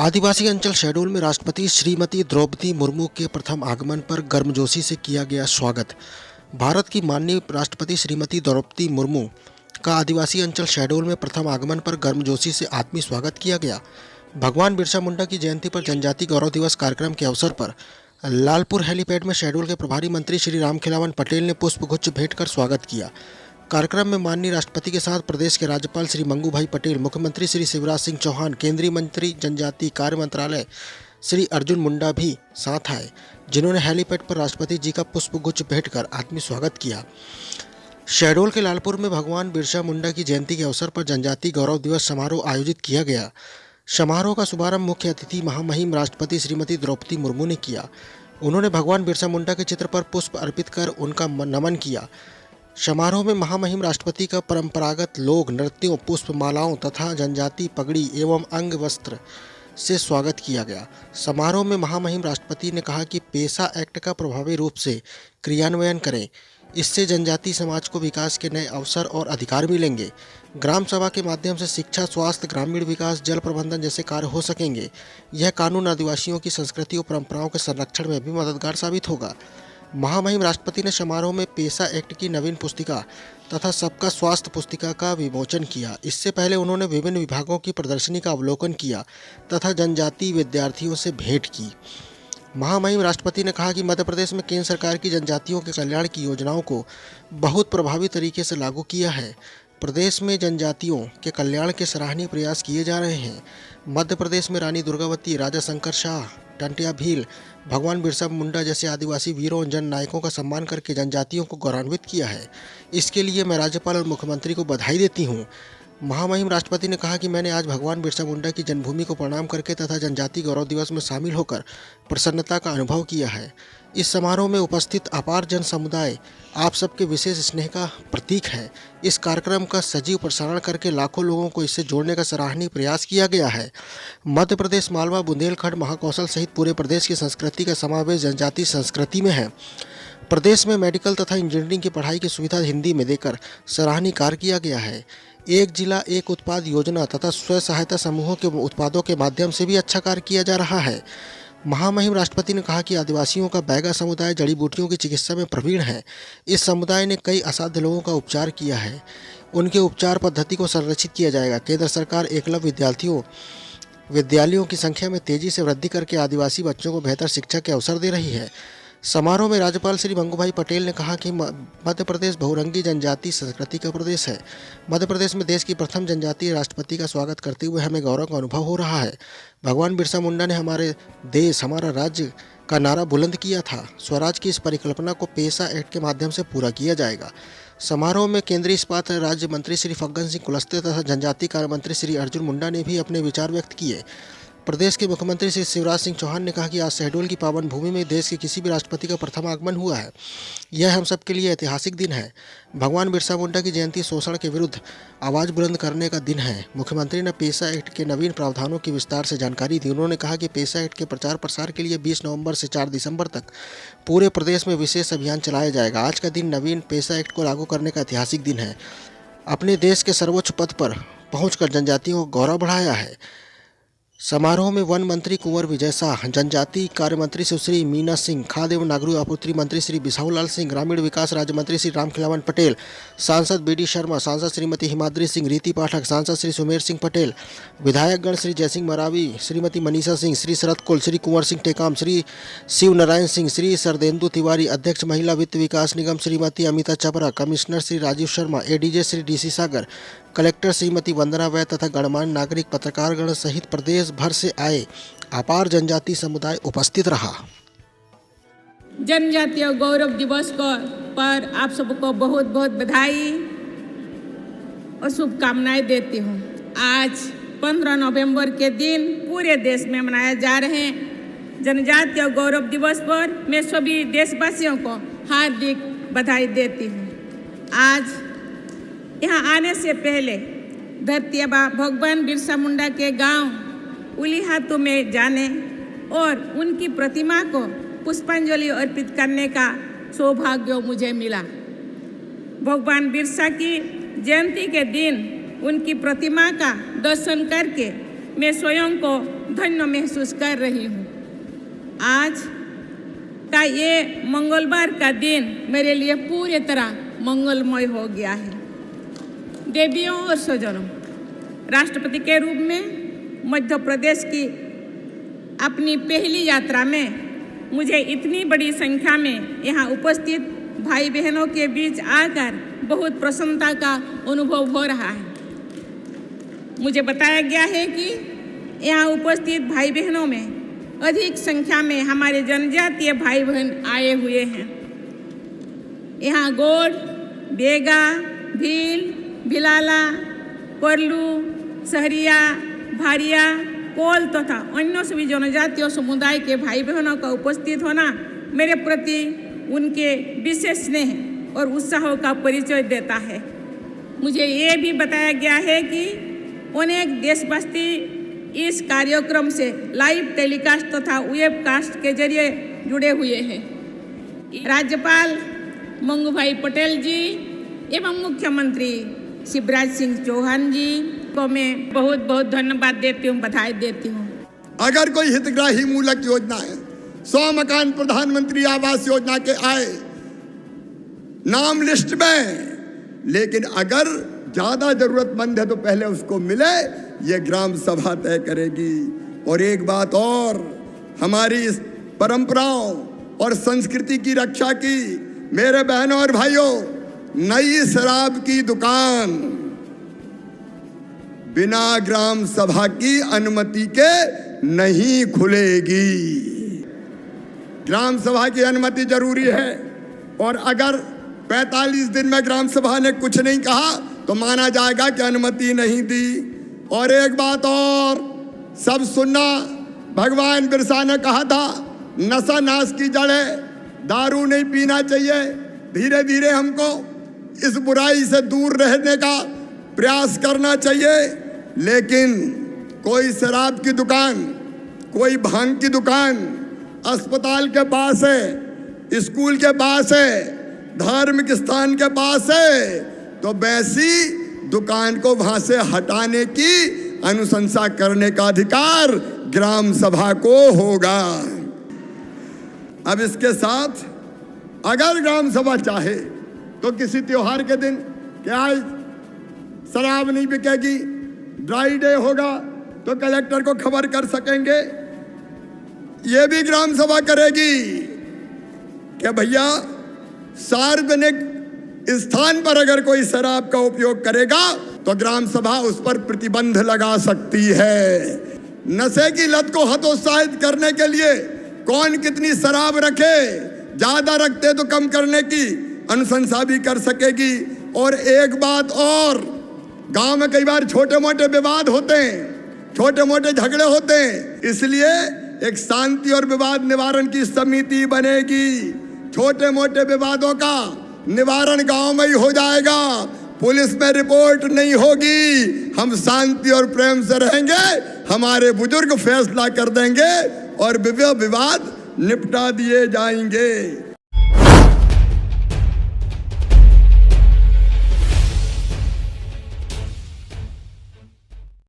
आदिवासी अंचल शहडोल में राष्ट्रपति श्रीमती द्रौपदी मुर्मू के प्रथम आगमन पर गर्मजोशी से किया गया स्वागत। भारत की माननीय राष्ट्रपति श्रीमती द्रौपदी मुर्मू का आदिवासी अंचल शहडोल में प्रथम आगमन पर गर्मजोशी से आत्मीय स्वागत किया गया। भगवान बिरसा मुंडा की जयंती पर जनजाति गौरव दिवस कार्यक्रम के अवसर पर लालपुर हेलीपैड में शहडोल के प्रभारी मंत्री श्री रामखिलावन पटेल ने पुष्पगुच्छ भेंट कर स्वागत किया। कार्यक्रम में माननीय राष्ट्रपति के साथ प्रदेश के राज्यपाल श्री मंगूभाई पटेल, मुख्यमंत्री श्री शिवराज सिंह चौहान, केंद्रीय मंत्री जनजातीय कार्य मंत्रालय श्री अर्जुन मुंडा भी साथ आए, जिन्होंने हेलीपैड पर राष्ट्रपति जी का पुष्पगुच्छ भेंट कर आत्मीय स्वागत किया। शहडोल के लालपुर में भगवान बिरसा मुंडा की जयंती के अवसर पर जनजातीय गौरव दिवस समारोह आयोजित किया गया। समारोह का शुभारंभ मुख्य अतिथि महामहिम राष्ट्रपति श्रीमती द्रौपदी मुर्मू ने किया। उन्होंने भगवान बिरसा मुंडा के चित्र पर पुष्प अर्पित कर उनका नमन किया। समारोह में महामहिम राष्ट्रपति का परंपरागत लोक नृत्यों, पुष्प मालाओं तथा जनजातीय पगड़ी एवं अंग वस्त्र से स्वागत किया गया। समारोह में महामहिम राष्ट्रपति ने कहा कि पेसा एक्ट का प्रभावी रूप से क्रियान्वयन करें, इससे जनजातीय समाज को विकास के नए अवसर और अधिकार मिलेंगे। ग्राम सभा के माध्यम से शिक्षा, स्वास्थ्य, ग्रामीण विकास, जल प्रबंधन जैसे कार्य हो सकेंगे। यह कानून आदिवासियों की संस्कृति और परंपराओं के संरक्षण में भी मददगार साबित होगा। महामहिम राष्ट्रपति ने समारोह में पेसा एक्ट की नवीन पुस्तिका तथा सबका स्वास्थ्य पुस्तिका का विमोचन किया। इससे पहले उन्होंने विभिन्न विभागों की प्रदर्शनी का अवलोकन किया तथा जनजातीय विद्यार्थियों से भेंट की। महामहिम राष्ट्रपति ने कहा कि मध्य प्रदेश में केंद्र सरकार की जनजातियों के कल्याण की योजनाओं को बहुत प्रभावी तरीके से लागू किया है। प्रदेश में जनजातियों के कल्याण के सराहनीय प्रयास किए जा रहे हैं। मध्य प्रदेश में रानी दुर्गावती, राजा शंकर शाह, टंटिया भील, भगवान बिरसा मुंडा जैसे आदिवासी वीरों और जन नायकों का सम्मान करके जनजातियों को गौरवान्वित किया है। इसके लिए मैं राज्यपाल और मुख्यमंत्री को बधाई देती हूँ। महामहिम राष्ट्रपति ने कहा कि मैंने आज भगवान बिरसा मुंडा की जन्मभूमि को प्रणाम करके तथा जनजातीय गौरव दिवस में शामिल होकर प्रसन्नता का अनुभव किया है। इस समारोह में उपस्थित अपार जन समुदाय आप सबके विशेष स्नेह का प्रतीक है। इस कार्यक्रम का सजीव प्रसारण करके लाखों लोगों को इससे जोड़ने का सराहनीय प्रयास किया गया है। मध्य प्रदेश, मालवा, बुंदेलखंड, महाकौशल सहित पूरे प्रदेश की संस्कृति का समावेश जनजातीय संस्कृति में है। प्रदेश में मेडिकल तथा इंजीनियरिंग की पढ़ाई की सुविधा हिंदी में देकर सराहनीय कार्य किया गया है। एक जिला एक उत्पाद योजना तथा स्व सहायता समूहों के उत्पादों के माध्यम से भी अच्छा कार्य किया जा रहा है। महामहिम राष्ट्रपति ने कहा कि आदिवासियों का बैगा समुदाय जड़ी बूटियों की चिकित्सा में प्रवीण है। इस समुदाय ने कई असाध्य लोगों का उपचार किया है। उनके उपचार पद्धति को संरक्षित किया जाएगा। केंद्र सरकार एकलव्य विद्यालयों की संख्या में तेजी से वृद्धि करके आदिवासी बच्चों को बेहतर शिक्षा के अवसर दे रही है। समारोह में राज्यपाल श्री मंगूभाई पटेल ने कहा कि मध्य प्रदेश बहुरंगी जनजातीय संस्कृति का प्रदेश है। मध्य प्रदेश में देश की प्रथम जनजातीय राष्ट्रपति का स्वागत करते हुए हमें गौरव का अनुभव हो रहा है। भगवान बिरसा मुंडा ने हमारे देश, हमारा राज्य का नारा बुलंद किया था। स्वराज की इस परिकल्पना को पेसा एक्ट के माध्यम से पूरा किया जाएगा। समारोह में केंद्रीय इस्पात राज्य मंत्री श्री फग्गन सिंह कुलस्ते तथा जनजातीय कार्य मंत्री श्री अर्जुन मुंडा ने भी अपने विचार व्यक्त किए। प्रदेश के मुख्यमंत्री श्री शिवराज सिंह चौहान ने कहा कि आज शहडोल की पावन भूमि में देश के किसी भी राष्ट्रपति का प्रथम आगमन हुआ है। यह हम सबके लिए ऐतिहासिक दिन है। भगवान बिरसा मुंडा की जयंती शोषण के विरुद्ध आवाज़ बुलंद करने का दिन है। मुख्यमंत्री ने पेसा एक्ट के नवीन प्रावधानों की विस्तार से जानकारी दी। उन्होंने कहा कि पेसा एक्ट के प्रचार प्रसार के लिए 20 नवंबर से 4 दिसंबर तक पूरे प्रदेश में विशेष अभियान चलाया जाएगा। आज का दिन नवीन पेसा एक्ट को लागू करने का ऐतिहासिक दिन है। अपने देश के सर्वोच्च पद पर पहुँचकर जनजातियों का गौरव बढ़ाया है। समारोह में वन मंत्री कुंवर विजय शाह, जनजातीय कार्य मंत्री सुश्री मीना सिंह, खाद्य एवं नागरिक आपूर्ति मंत्री श्री बिसाहूलाल सिंह, ग्रामीण विकास राज्य मंत्री श्री रामखिलावन पटेल, सांसद बीडी शर्मा, सांसद श्रीमती हिमाद्री सिंह, रीति पाठक, सांसद श्री सुमेर सिंह पटेल, विधायकगण श्री जयसिंह मरावी, श्रीमती मनीषा सिंह, श्री शरद कुल, श्री कुंवर सिंह टेकाम, श्री शिव नारायण सिंह, श्री सरदेंदु तिवारी, अध्यक्ष महिला वित्त विकास निगम Shrimati Amita Chapra, commissioner Shri Rajiv Sharma, ADJ Shri DC Sagar, collector Shrimati Vandana Vaid तथा गणमान्य नागरिक, पत्रकारगण सहित प्रदेश भर से आए अपार जनजातीय समुदाय उपस्थित रहा। जनजातीय गौरव दिवस पर आप सबको बहुत बहुत बधाई और शुभकामनाएं देती हूँ। आज 15 नवंबर के दिन पूरे देश में मनाया जा रहे हैं जनजातीय गौरव दिवस पर मैं सभी देशवासियों को हार्दिक बधाई देती हूँ। आज यहाँ आने से पहले धरती आबा भगवान बिरसा मुंडा के गांव उलीहातू में जाने और उनकी प्रतिमा को पुष्पांजलि अर्पित करने का सौभाग्य मुझे मिला। भगवान बिरसा की जयंती के दिन उनकी प्रतिमा का दर्शन करके मैं स्वयं को धन्य महसूस कर रही हूँ। आज का ये मंगलवार का दिन मेरे लिए पूरी तरह मंगलमय हो गया है। देवियों और स्वजनों, राष्ट्रपति के रूप में मध्य प्रदेश की अपनी पहली यात्रा में मुझे इतनी बड़ी संख्या में यहाँ उपस्थित भाई बहनों के बीच आकर बहुत प्रसन्नता का अनुभव हो रहा है। मुझे बताया गया है कि यहाँ उपस्थित भाई बहनों में अधिक संख्या में हमारे जनजातीय भाई बहन आए हुए हैं। यहाँ गोड, बेगा, भील, भिलाला, कोरलू, सहरिया, भारिया, कोल तथा अन्य सभी जनजातीय समुदाय के भाई बहनों का उपस्थित होना मेरे प्रति उनके विशेष स्नेह और उत्साह का परिचय देता है। मुझे ये भी बताया गया है कि अनेक देशवासी इस कार्यक्रम से लाइव टेलीकास्ट तथा वेबकास्ट के जरिए जुड़े हुए हैं। राज्यपाल मंगूभाई पटेल जी एवं मुख्यमंत्री शिवराज सिंह चौहान जी को मैं बहुत बहुत धन्यवाद देती हूँ, बधाई देती हूँ। अगर कोई हितग्राही मूलक योजना है, 100 मकान प्रधानमंत्री आवास योजना के आए नाम लिस्ट में, लेकिन अगर ज्यादा जरूरतमंद है तो पहले उसको मिले, ये ग्राम सभा तय करेगी। और एक बात और, हमारी इस परंपराओं और संस्कृति की रक्षा की मेरे बहनों और भाइयों, नई शराब की दुकान बिना ग्राम सभा की अनुमति के नहीं खुलेगी। ग्राम सभा की अनुमति जरूरी है, और अगर 45 दिन में ग्राम सभा ने कुछ नहीं कहा तो माना जाएगा कि अनुमति नहीं दी। और एक बात और, सब सुनना, भगवान बिरसा ने कहा था नशा नाश की जड़ है, दारू नहीं पीना चाहिए। धीरे धीरे हमको इस बुराई से दूर रहने का प्रयास करना चाहिए। लेकिन कोई शराब की दुकान, कोई भांग की दुकान अस्पताल के पास है, स्कूल के पास है, धार्मिक स्थान के पास है, तो वैसी दुकान को वहां से हटाने की अनुशंसा करने का अधिकार ग्राम सभा को होगा। अब इसके साथ अगर ग्राम सभा चाहे तो किसी त्योहार के दिन क्या शराब नहीं बिकेगी, ड्राई डे होगा तो कलेक्टर को खबर कर सकेंगे। ये भी ग्राम सभा करेगी कि भैया सार्वजनिक स्थान पर अगर कोई शराब का उपयोग करेगा तो ग्राम सभा उस पर प्रतिबंध लगा सकती है। नशे की लत को हतोत्साहित करने के लिए कौन कितनी शराब रखे, ज्यादा रखते तो कम करने की अनुशंसा भी कर सकेगी। और एक बात और, गांव में कई बार छोटे मोटे विवाद होते हैं, छोटे मोटे झगड़े होते हैं, इसलिए एक शांति और विवाद निवारण की समिति बनेगी। छोटे मोटे विवादों का निवारण गांव में ही हो जाएगा, पुलिस में रिपोर्ट नहीं होगी। हम शांति और प्रेम से रहेंगे, हमारे बुजुर्ग फैसला कर देंगे और विवाद निपटा दिए जाएंगे।